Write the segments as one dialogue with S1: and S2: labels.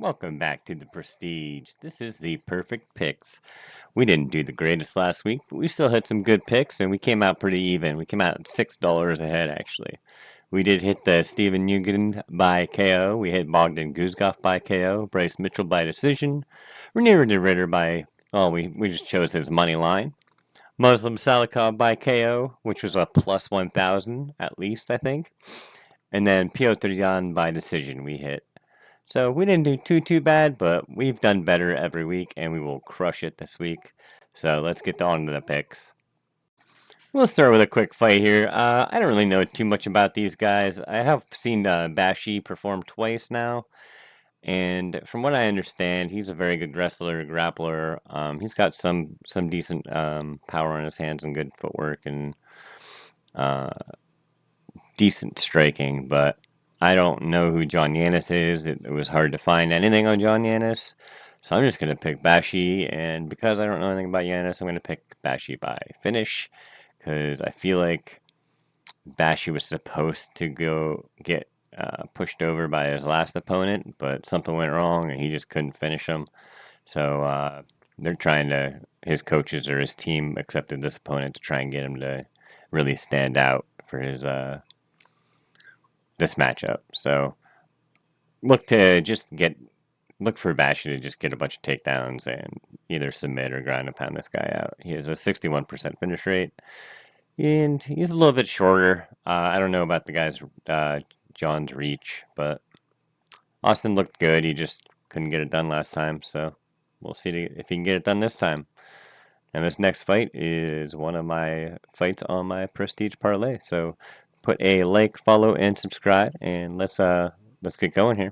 S1: Welcome back to the Prestige. This is the perfect picks. We didn't do the greatest last week, but we still had some good picks, and we came out pretty even. We came out at $6 ahead, actually. We did hit the Steven Nugent by KO. We hit Bogdan Guzgov by KO. Bryce Mitchell by decision. Renier de Ritter by, we just chose his money line. Muslim Salikov by KO, which was a plus 1,000 at least, I think. And then Piotr Jan by decision we hit. So we didn't do too bad, but we've done better every week, and we will crush it this week. So let's get on to the picks. We'll start with a quick fight here. I don't really know too much about these guys. I have seen Bashi perform twice now, and from what I understand, he's a very good wrestler, grappler. He's got some decent power on his hands and good footwork and decent striking, but I don't know who John Yanis is. It was hard to find anything on John Yanis. So I'm just going to pick Bashi. And because I don't know anything about Yanis, I'm going to pick Bashi by finish. Because I feel like Bashi was supposed to go get pushed over by his last opponent. But something went wrong and he just couldn't finish him. So they're trying to, his coaches or his team accepted this opponent to try and get him to really stand out for his this matchup. So look for Bashi to just get a bunch of takedowns and either submit or ground and pound this guy out. He has a 61% finish rate, and he's a little bit shorter. I don't know about the guy's John's reach, but Austin looked good. He just couldn't get it done last time, so we'll see if he can get it done this time. And this next fight is one of my fights on my Prestige Parlay. So put a like, follow, and subscribe, and let's get going here.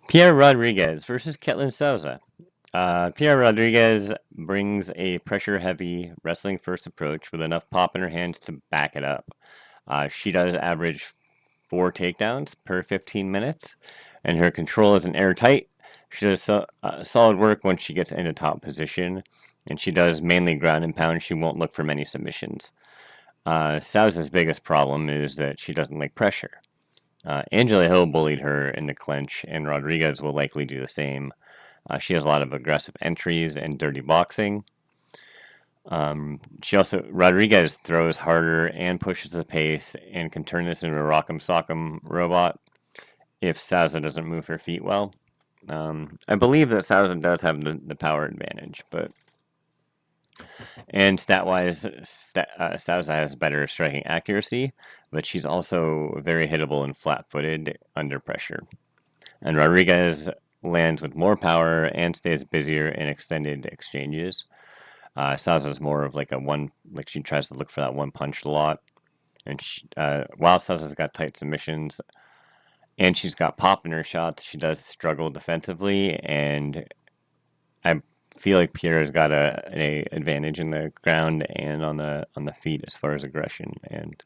S1: Pierre Rodriguez versus Ketlin Souza. Pierre Rodriguez brings a pressure-heavy wrestling-first approach with enough pop in her hands to back it up. She does average 4 takedowns per 15 minutes, and her control isn't airtight. She does solid work once she gets into top position, and she does mainly ground and pound. She won't look for many submissions. Souza's biggest problem is that she doesn't like pressure. Angela Hill bullied her in the clinch, and Rodriguez will likely do the same. She has a lot of aggressive entries and dirty boxing. Rodriguez throws harder and pushes the pace and can turn this into a rock'em sock'em robot if Souza doesn't move her feet well. I believe that Souza does have the power advantage, and stat-wise, Souza has better striking accuracy, but she's also very hittable and flat-footed under pressure. And Rodriguez lands with more power and stays busier in extended exchanges. Souza's more of she tries to look for that one punch a lot. And while Souza's got tight submissions and she's got pop in her shots, she does struggle defensively, and I feel like Pierre's got an advantage in the ground and on the feet as far as aggression and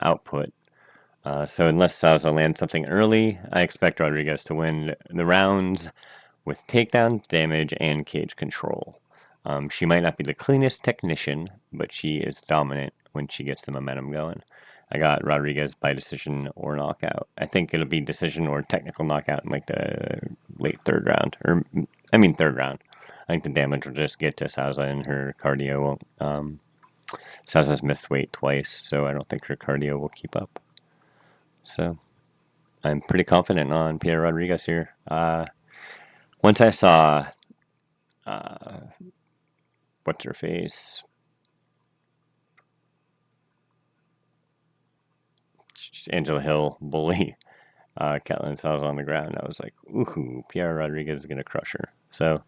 S1: output. So unless Souza lands something early, I expect Rodriguez to win the rounds with takedown damage and cage control. She might not be the cleanest technician, but she is dominant when she gets the momentum going. I got Rodriguez by decision or knockout. I think it'll be decision or technical knockout in the late third round. Third round. I think the damage will just get to Souza, and her cardio won't. Souza's missed weight twice, so I don't think her cardio will keep up. So I'm pretty confident on Pierre Rodriguez here. Once I saw what's her face? Angela Hill bully Ketlin Souza on the ground. I was like, ooh, Pierre Rodriguez is going to crush her. So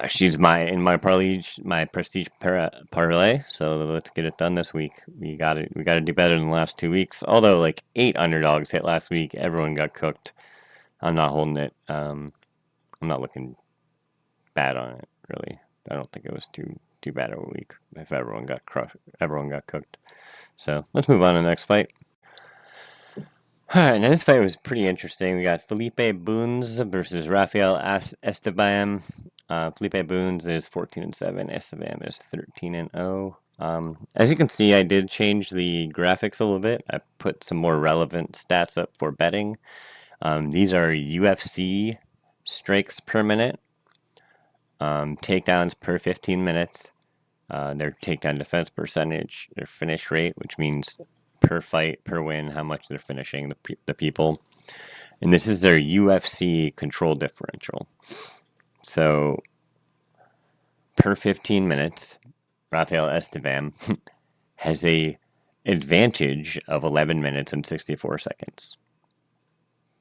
S1: she's my prestige parlay. So let's get it done this week. We got to do better than the last 2 weeks. Although 8 underdogs hit last week, everyone got cooked. I'm not holding it. I'm not looking bad on it, really. I don't think it was too bad of a week if everyone got cooked. So let's move on to the next fight. All right, now this fight was pretty interesting. We got Felipe Bunes versus Rafael Esteban. Felipe Bunes is 14-7. Esteban is 13-0. As you can see, I did change the graphics a little bit. I put some more relevant stats up for betting. These are UFC strikes per minute, takedowns per 15 minutes, their takedown defense percentage, their finish rate, which means per fight, per win, how much they're finishing the people. And this is their UFC control differential. So per 15 minutes, Rafael Estevam has a advantage of 11 minutes and 64 seconds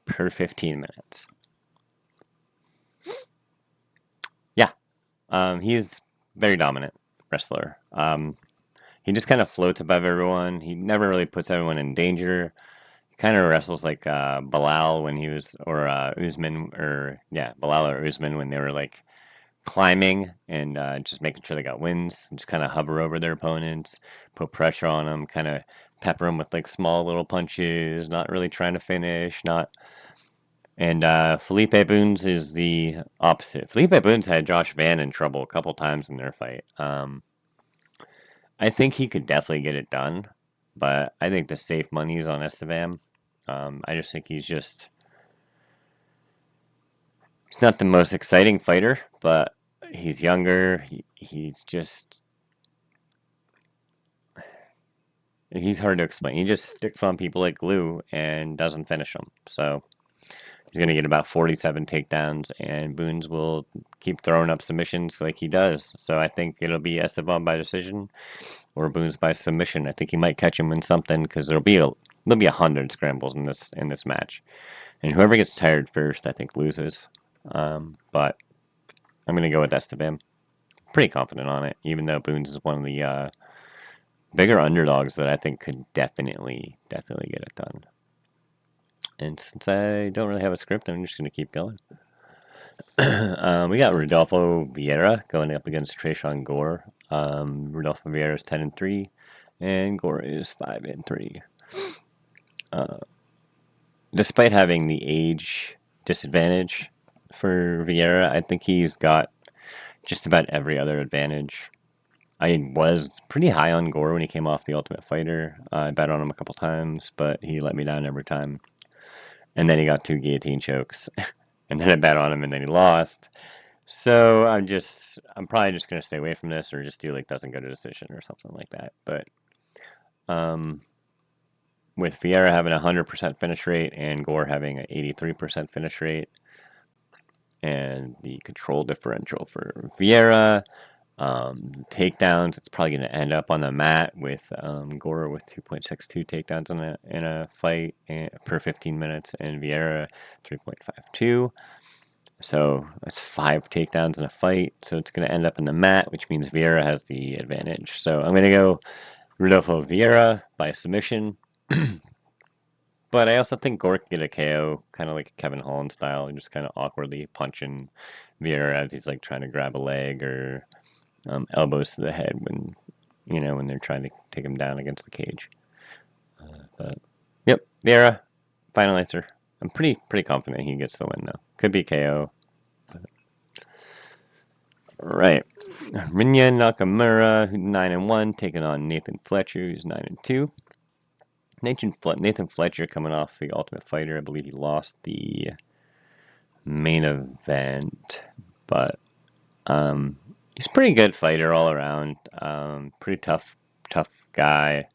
S1: per 15 minutes. Yeah, he's very dominant wrestler. He just kind of floats above everyone. He never really puts everyone in danger. He kind of wrestles like Bilal when he was, or Usman, or yeah, Bilal or Usman when they were like climbing and just making sure they got wins. Just kind of hover over their opponents, put pressure on them, kind of pepper them with like small little punches, not really trying to finish, not. And Felipe Boons is the opposite. Felipe Boons had Josh Van in trouble a couple times in their fight. I think he could definitely get it done, but I think the safe money is on Estevam. I just think he's not the most exciting fighter, but he's younger. He's hard to explain. He just sticks on people like glue and doesn't finish them. So he's going to get about 47 takedowns, and Boons will keep throwing up submissions like he does. So I think it'll be Esteban by decision or Boons by submission. I think he might catch him in something because there'll be 100 scrambles in this match, and whoever gets tired first, I think loses. But I'm going to go with Esteban. Pretty confident on it, even though Boons is one of the bigger underdogs that I think could definitely get it done. And since I don't really have a script, I'm just going to keep going. We got Rodolfo Vieira going up against Tresean Gore. Rodolfo Vieira is 10-3, and Gore is 5-3. Despite having the age disadvantage for Vieira, I think he's got just about every other advantage. I was pretty high on Gore when he came off The Ultimate Fighter. I bet on him a couple times, but he let me down every time. And then he got 2 guillotine chokes. And then I bet on him, and then he lost. So I'm probably just going to stay away from this, or just do like doesn't go to decision or something like that. But with Vieira having a 100% finish rate and Gore having an 83% finish rate, and the control differential for Vieira, takedowns, it's probably going to end up on the mat with Gore with 2.62 takedowns in a fight per 15 minutes, and Vieira 3.52. So that's 5 takedowns in a fight. So it's going to end up in the mat, which means Vieira has the advantage. So I'm going to go Rodolfo Vieira by submission. But I also think Gore can get a KO, kind of like Kevin Holland style, and just kind of awkwardly punching Vieira as he's like trying to grab a leg, or elbows to the head when they're trying to take him down against the cage. But yep, Vieira, final answer. I'm pretty confident he gets the win though. Could be KO. But... All right, Rinya Nakamura, 9-1, taking on Nathan Fletcher, who's 9-2. Nathan Fletcher coming off The Ultimate Fighter. I believe he lost the main event, but he's a pretty good fighter all around. Pretty tough guy.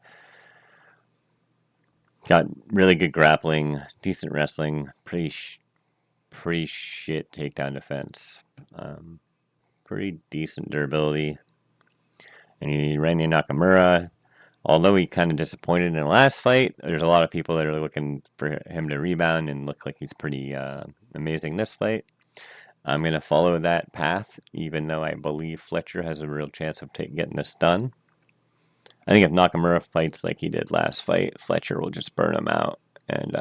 S1: Got really good grappling, decent wrestling, pretty shit takedown defense. Pretty decent durability. And Rinya Nakamura, although he kind of disappointed in the last fight, there's a lot of people that are looking for him to rebound and look like he's pretty amazing this fight. I'm going to follow that path, even though I believe Fletcher has a real chance of getting this done. I think if Nakamura fights like he did last fight, Fletcher will just burn him out. And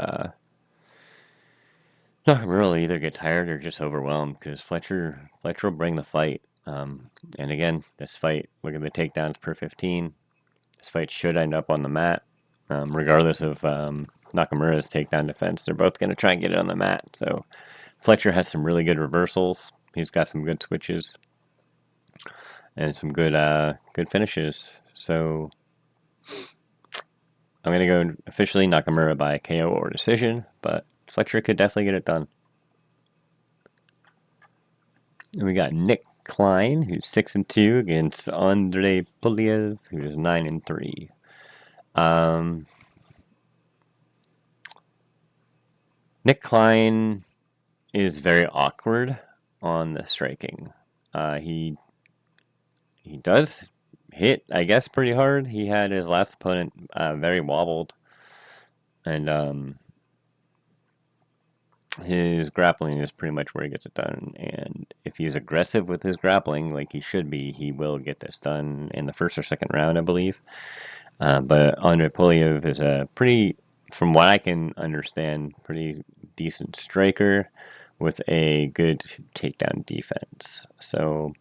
S1: Nakamura will either get tired or just overwhelmed, because Fletcher will bring the fight. And again, this fight, look at the takedowns per 15. This fight should end up on the mat, regardless of Nakamura's takedown defense. They're both going to try and get it on the mat. So Fletcher has some really good reversals. He's got some good switches and some good finishes. So I'm going to go officially Nakamura by KO or decision, but Fletcher could definitely get it done. And we got Nick Klein, who's 6-2, against Andrei Pulyev, who's 9-3. Nick Klein is very awkward on the striking. He does hit, I guess, pretty hard. He had his last opponent very wobbled, and his grappling is pretty much where he gets it done. And if he's aggressive with his grappling, like he should be, he will get this done in the first or second round, I believe. But Andrei Pulyev is a pretty, from what I can understand, pretty decent striker with a good takedown defense. So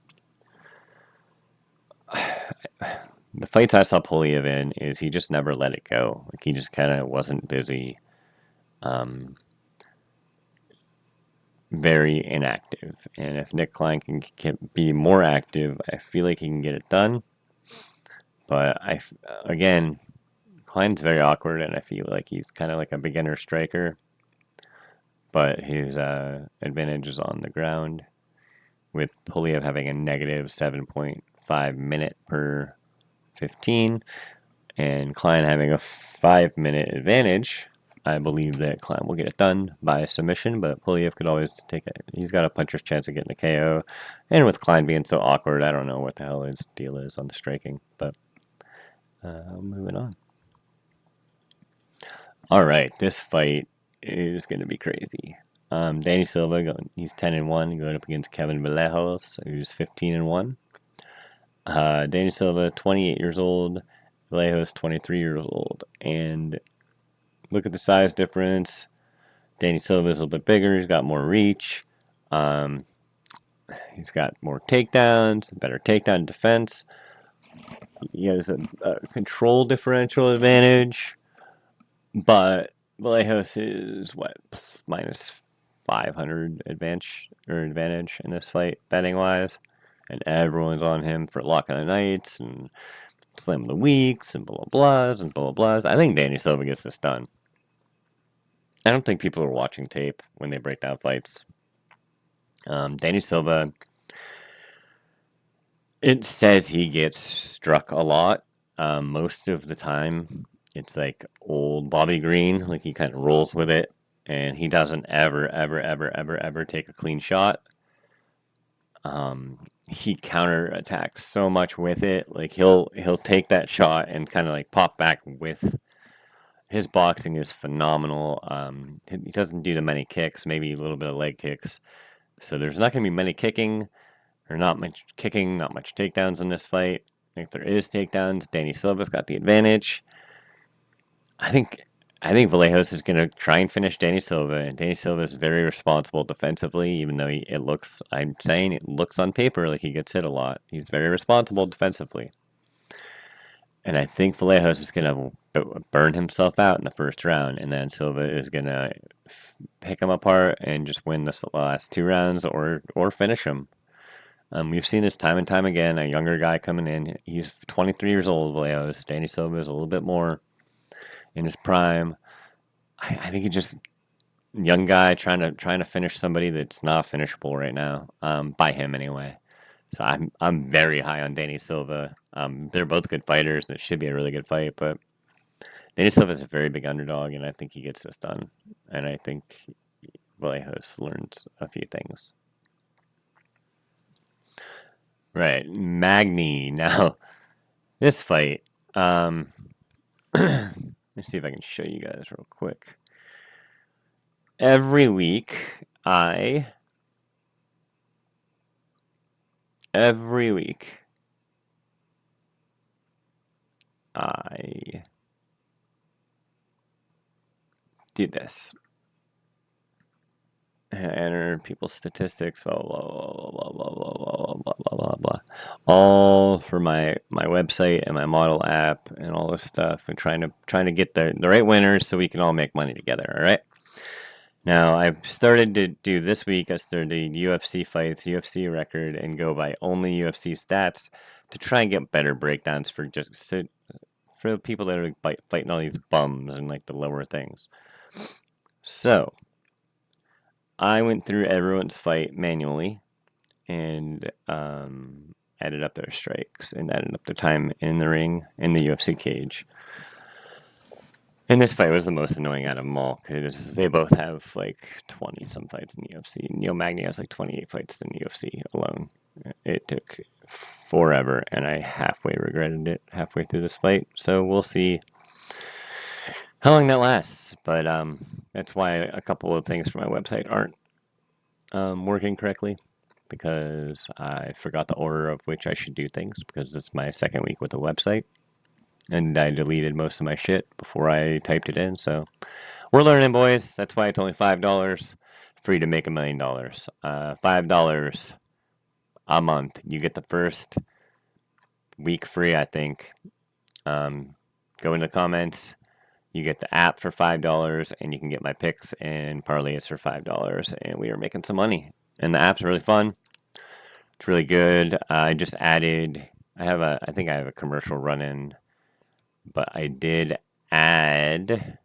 S1: the fights I saw Pulyev in is he just never let it go. Like he just kind of wasn't busy. Very inactive. And if Nick Klein can be more active, I feel like he can get it done. But again, Klein's very awkward, and I feel like he's kind of like a beginner striker. But his advantage is on the ground, with Pulyev having a negative 7.5 minute per 15, and Klein having a 5-minute advantage. I believe that Klein will get it done by submission, but Pulyev could always take it. He's got a puncher's chance of getting a KO. And with Klein being so awkward, I don't know what the hell his deal is on the striking. But moving on. All right, this fight is going to be crazy. Danny Silva, he's 10-1, going up against Kevin Vallejos, who's 15-1. Danny Silva, 28 years old. Vallejos, 23 years old. And look at the size difference. Danny Silva is a little bit bigger. He's got more reach. He's got more takedowns, better takedown defense. He has a control differential advantage. But Vallejos is, minus 500 advantage in this fight, betting-wise. And everyone's on him for lock of the nights and slam of the weeks and blah, blah, blahs and blah, blah, blahs. I think Danny Silva gets this done. I don't think people are watching tape when they break down fights. Danny Silva, it says he gets struck a lot. Most of the time, it's like old Bobby Green, like he kind of rolls with it, and he doesn't ever take a clean shot. He counterattacks so much with it. Like he'll take that shot and kind of like pop back with. His boxing is phenomenal. He doesn't do the many kicks, maybe a little bit of leg kicks. So there's not going to be many kicking, or not much kicking, not much takedowns in this fight. If there is takedowns, Danny Silva's got the advantage. I think Vallejos is going to try and finish Danny Silva, and Danny Silva is very responsible defensively, even though it looks on paper like he gets hit a lot. He's very responsible defensively. And I think Vallejos is going to burn himself out in the first round, and then Silva is going to pick him apart and just win the last 2 rounds or finish him. We've seen this time and time again, a younger guy coming in. He's 23 years old, Vallejos. Danny Silva is a little bit more in his prime. I think he just young guy trying to finish somebody that's not finishable right now, by him anyway. So I'm very high on Danny Silva. They're both good fighters, and it should be a really good fight. But Danny Silva is a very big underdog, and I think he gets this done. And I think Vallejos learns a few things. Right, Magny. Now, this fight. Let me see if I can show you guys real quick. Every week, I do this. Enter people's statistics, blah, blah, blah, blah, blah, blah, blah, blah, blah, blah, blah. All for my website and my model app and all this stuff, and trying to get the right winners so we can all make money together, all right? Now, I've started to do this week, I started UFC fights, UFC record, and go by only UFC stats to try and get better breakdowns for people that are fighting all these bums and like the lower things. So, I went through everyone's fight manually and added up their strikes and added up their time in the ring in the UFC cage. And this fight was the most annoying out of them all because they both have like 20 some fights in the UFC. Neil Magny has like 28 fights in the UFC alone. It took forever, and I halfway regretted it halfway through this fight. So we'll see how long that lasts. But that's why a couple of things from my website aren't working correctly, because I forgot the order of which I should do things, because this is my second week with the website. And I deleted most of my shit before I typed it in. So we're learning, boys. That's why it's only $5. Free to make $1 million. $5 a month. You get the first week free, I think. Go in the comments. You get the app for $5, and you can get my picks and parlays for $5. And we are making some money. And the app's really fun. It's really good. I just added. I think I have a commercial run-in. But I did add, let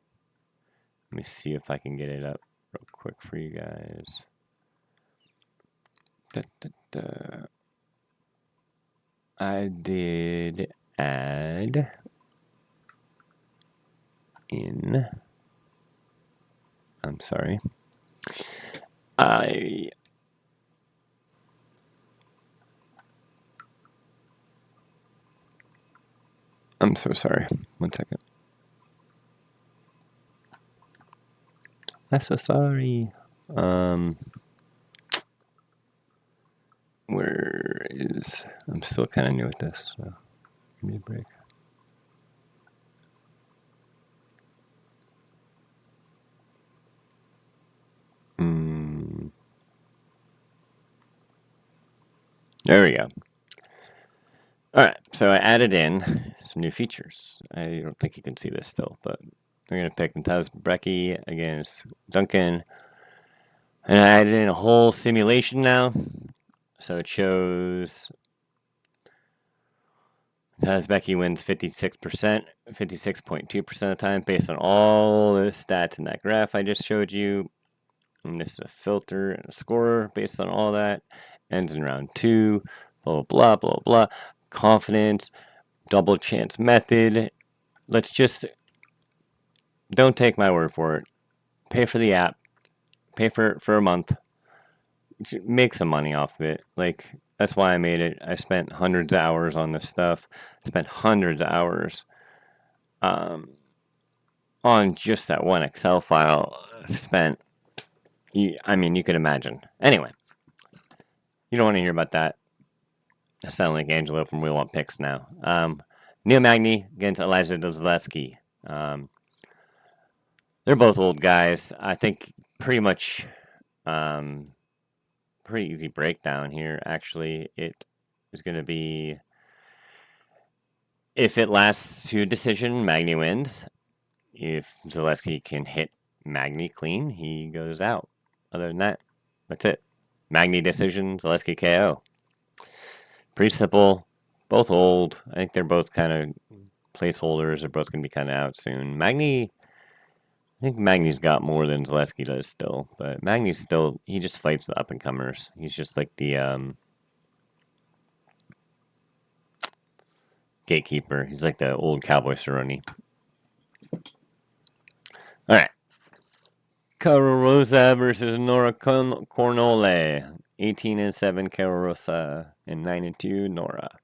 S1: me see if I can get it up real quick for you guys. I did add in, I'm sorry, I'm so sorry. 1 second. I'm so sorry. Where is... I'm still kind of new at this, so give me a break. There we go. All right, so I added in some new features. I don't think you can see this still, but I'm going to pick Mateusz Brecki against Duncan. And I added in a whole simulation now. So it shows Mateusz Brecki wins 56%, 56.2% of the time based on all the stats in that graph I just showed you. And this is a filter and a score based on all that. Ends in round 2, blah, blah, blah, blah, blah. Confidence, double chance method. Let's just, don't take my word for it. Pay for the app. Pay for it for a month. Make some money off of it. Like, that's why I made it. I spent hundreds of hours on this stuff. Spent hundreds of hours on just that one Excel file. Spent, I mean, you could imagine. Anyway, you don't want to hear about that. I sound like Angelo from We Want Picks now. Neil Magny against Elijah Dozleski. They're both old guys. I think pretty much pretty easy breakdown here. Actually, it is going to be, if it lasts to a decision, Magny wins. If Zaleski can hit Magny clean, he goes out. Other than that, that's it. Magny decision, Zaleski KO. Pretty simple. Both old. I think they're both kind of placeholders. They're both going to be kind of out soon. Magny, I think Magny's got more than Zaleski does still. But Magny's still, he just fights the up-and-comers. He's just like the gatekeeper. He's like the old cowboy Cerrone. All right. Cara Rosa versus Nora Cornole. 18-7 Cara Rosa and 9-2 Nora.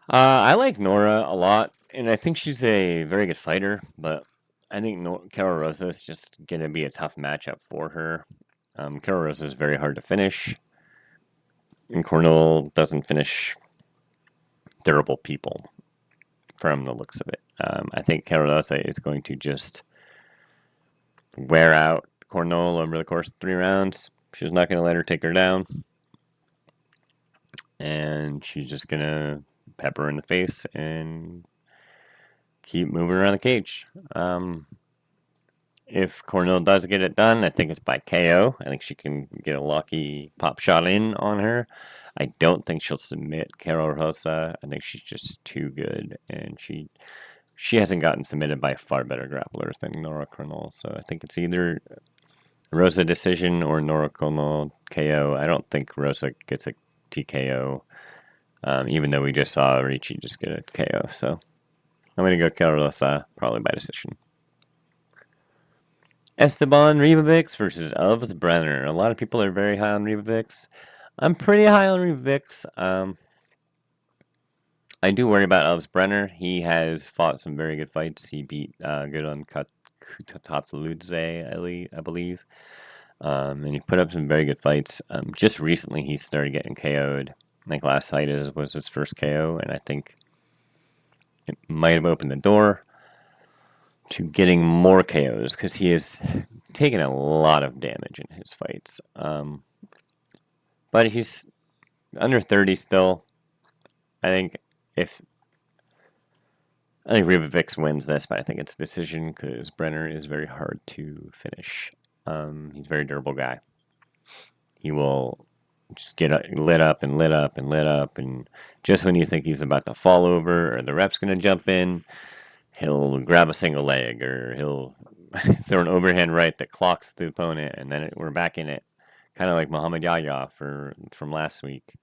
S1: I like Nora a lot, and I think she's a very good fighter, but I think Cara Rosa is just going to be a tough matchup for her. Cara Rosa is very hard to finish, and Cornole doesn't finish durable people from the looks of it. I think Cara Rosa is going to just wear out Cornole over the course of 3 rounds. She's not going to let her take her down. And she's just going to pepper her in the face and keep moving around the cage. If Cornole does get it done, I think it's by KO. I think she can get a lucky pop shot in on her. I don't think she'll submit Cara Rosa. I think she's just too good. And she hasn't gotten submitted by far better grapplers than Nora Cornole. So I think it's either Rosa decision or Norikono KO. I don't think Rosa gets a TKO, even though we just saw Ricci just get a KO. So I'm going to go Rosa, probably by decision. Esteban Ribovics versus Elvis Brenner. A lot of people are very high on Ribovics. I'm pretty high on Ribovics. I do worry about Elvis Brenner. He has fought some very good fights. He beat good on Tataludze, I believe. And he put up some very good fights. Just recently, he started getting KO'd. Like last fight was his first KO, and I think it might have opened the door to getting more KOs because he has taken a lot of damage in his fights. But he's under 30 still. I think Ribovics wins this, but I think it's a decision because Brenner is very hard to finish. He's a very durable guy. He will just get lit up and lit up and lit up, and just when you think he's about to fall over or the rep's going to jump in, he'll grab a single leg or he'll throw an overhand right that clocks the opponent, and then we're back in it, kind of like Muhammad Yahya from last week.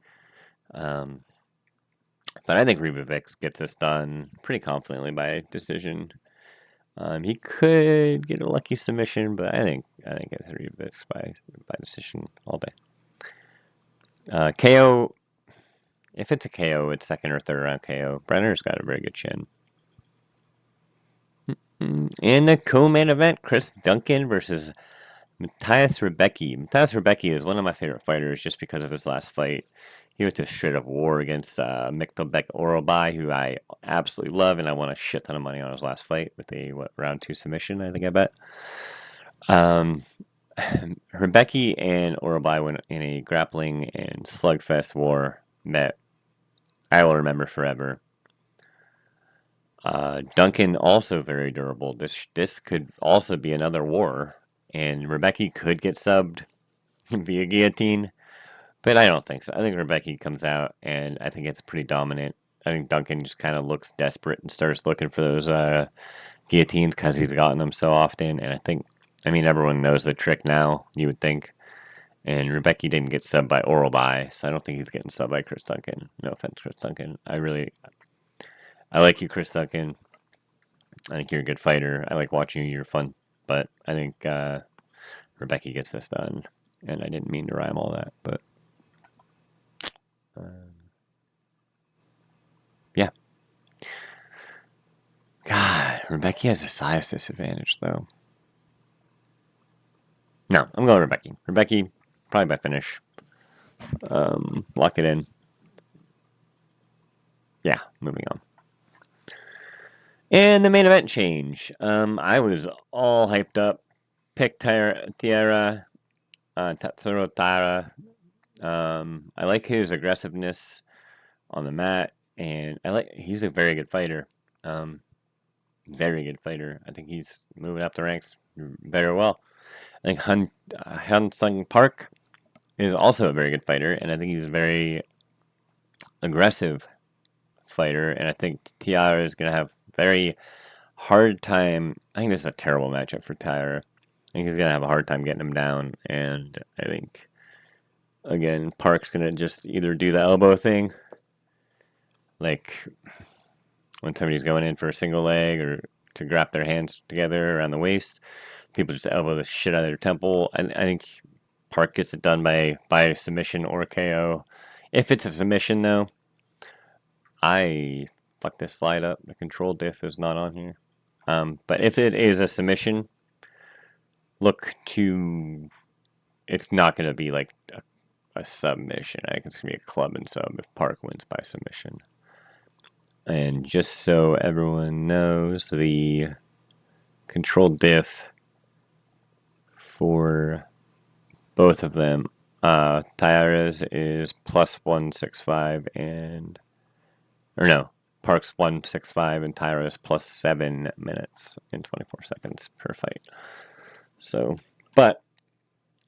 S1: But I think Ribovics gets this done pretty confidently by decision. He could get a lucky submission, but I think it's Ribovics by decision all day. KO. If it's a KO, it's second or third round KO. Brenner's got a very good chin. In the co-main event, Chris Duncan versus Matthias Rebecki. Matthias Rebecki is one of my favorite fighters just because of his last fight. He went to straight up war against Miktobek Orobai, who I absolutely love, and I won a shit ton of money on his last fight with a round 2 submission, I think I bet. Rebecki and Orobai went in a grappling and slugfest war that I will remember forever. Duncan also very durable. This could also be another war, and Rebecki could get subbed via guillotine, but I don't think so. I think Rebecki comes out, and I think it's pretty dominant. I think Duncan just kind of looks desperate and starts looking for those guillotines because he's gotten them so often, and I mean, everyone knows the trick now, you would think. And Rebecki didn't get subbed by Orobai, so I don't think he's getting subbed by Chris Duncan. No offense, Chris Duncan. I like you, Chris Duncan. I think you're a good fighter. I like watching you. You're fun. But I think Rebecki gets this done. And I didn't mean to rhyme all that, but yeah. God, Rebecki has a size disadvantage, though. No, I'm going Rebecki. Rebecki, probably by finish. Lock it in. Yeah, moving on. And the main event change. I was all hyped up. Picked Taira, Tatsuro Taira. I like his aggressiveness on the mat, and he's a very good fighter. Very good fighter. I think he's moving up the ranks very well. I think Hyun Sung Park is also a very good fighter, and I think he's a very aggressive fighter, and I think Taira is going to have very hard time. I think this is a terrible matchup for Taira. I think he's going to have a hard time getting him down, and I think, again, Park's going to just either do the elbow thing, like when somebody's going in for a single leg or to grab their hands together around the waist, people just elbow the shit out of their temple. I think Park gets it done by submission or KO. If it's a submission, though, I fuck this slide up. The control diff is not on here. But if it is a submission, it's not going to be like a submission. I think it's going to be a club and sub if Park wins by submission. And just so everyone knows, the control diff for both of them, Taira's is plus 165 Park's 165 and Taira's plus 7 minutes and 24 seconds per fight. So, but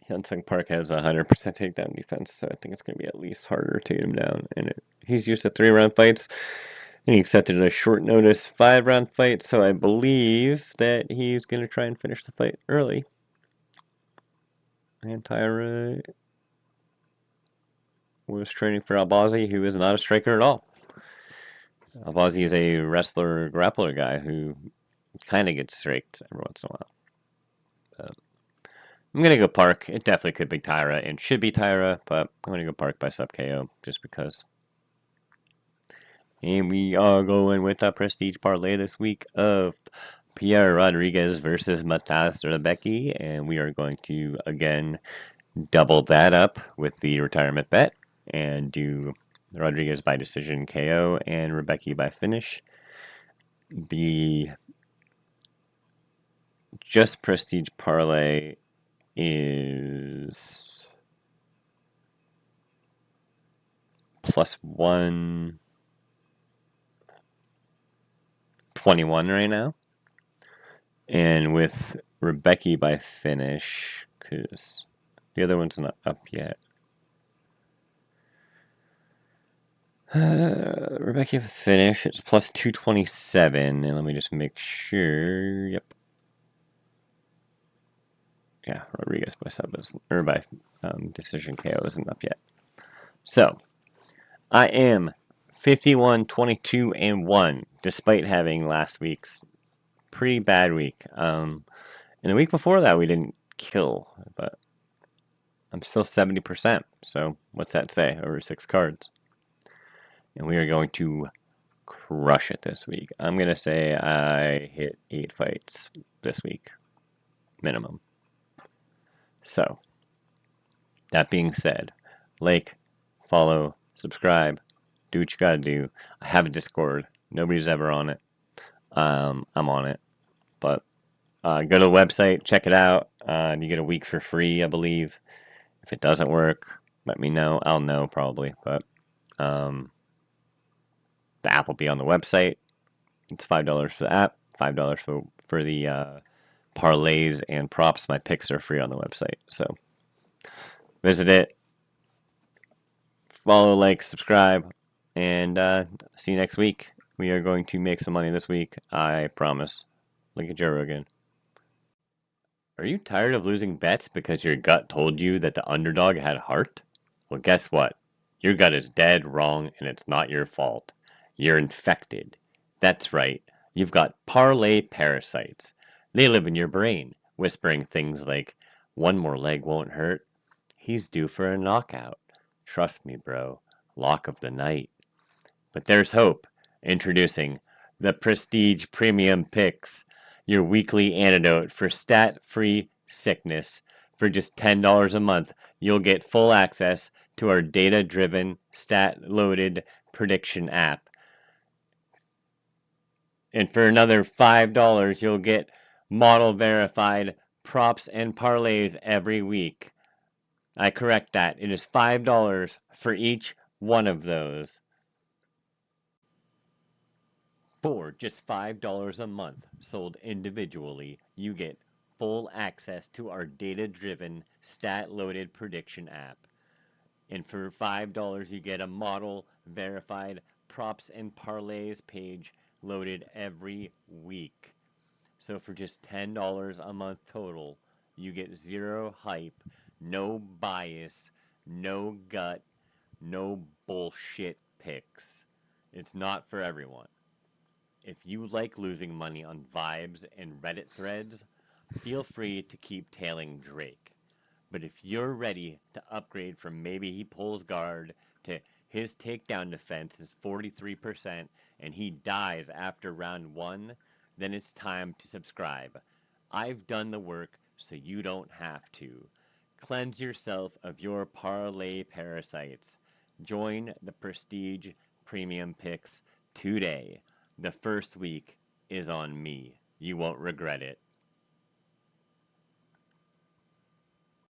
S1: Hyun-Sung Park has 100% takedown defense, so I think it's going to be at least harder to get him down. And he's used to 3-round fights, and he accepted a short notice 5-round fight, so I believe that he's going to try and finish the fight early. And Taira was training for Albazi, who is not a striker at all. Albazi is a wrestler, grappler guy who kind of gets straked every once in a while. I'm going to go Park. It definitely could be Taira and should be Taira, but I'm going to go Park by sub KO just because. And we are going with a prestige parlay this week of Pierre Rodriguez versus Matas Rebecki, and we are going to, again, double that up with the retirement bet and do Rodriguez by decision KO and Rebecki by finish. The just prestige parlay is plus 121 right now. And with Rebecki by finish, because the other one's not up yet. Rebecki finish, it's plus 227. And let me just make sure. Yep. Yeah, Rodriguez by sub or by decision KO isn't up yet. So I am 51, 22, and 1, despite having last week's pretty bad week. And the week before that, we didn't kill, but I'm still 70%. So what's that say? Over 6 cards. And we are going to crush it this week. I'm going to say I hit 8 fights this week, minimum. So, that being said, like, follow, subscribe, do what you gotta do. I have a Discord. Nobody's ever on it. I'm on it. But go to the website, check it out. You get a week for free, I believe. If it doesn't work, let me know. I'll know probably. But the app will be on the website. It's $5 for the app, $5 for the parlays and props. My picks are free on the website. So visit it. Follow, like, subscribe, and see you next week. We are going to make some money this week, I promise. Look at Joe Rogan. Are you tired of losing bets because your gut told you that the underdog had heart? Well, guess what? Your gut is dead wrong, and it's not your fault. You're infected. That's right. You've got parlay parasites. They live in your brain, whispering things like, one more leg won't hurt. He's due for a knockout. Trust me, bro. Lock of the night. But there's hope. Introducing the Prestige Premium Picks, your weekly antidote for stat-free sickness. For just $10 a month, you'll get full access to our data-driven, stat-loaded prediction app. And for another $5, you'll get model-verified props and parlays every week. I correct that. It is $5 for each one of those. For just $5 a month, sold individually, you get full access to our data-driven, stat-loaded prediction app. And for $5, you get a model-verified props and parlays page loaded every week. So for just $10 a month total, you get zero hype, no bias, no gut, no bullshit picks. It's not for everyone. If you like losing money on vibes and Reddit threads, feel free to keep tailing Drake. But if you're ready to upgrade from maybe he pulls guard to his takedown defense is 43% and he dies after round 1, then it's time to subscribe. I've done the work so you don't have to. Cleanse yourself of your parlay parasites. Join the Prestige Premium Picks today. The first week is on me. You won't regret it.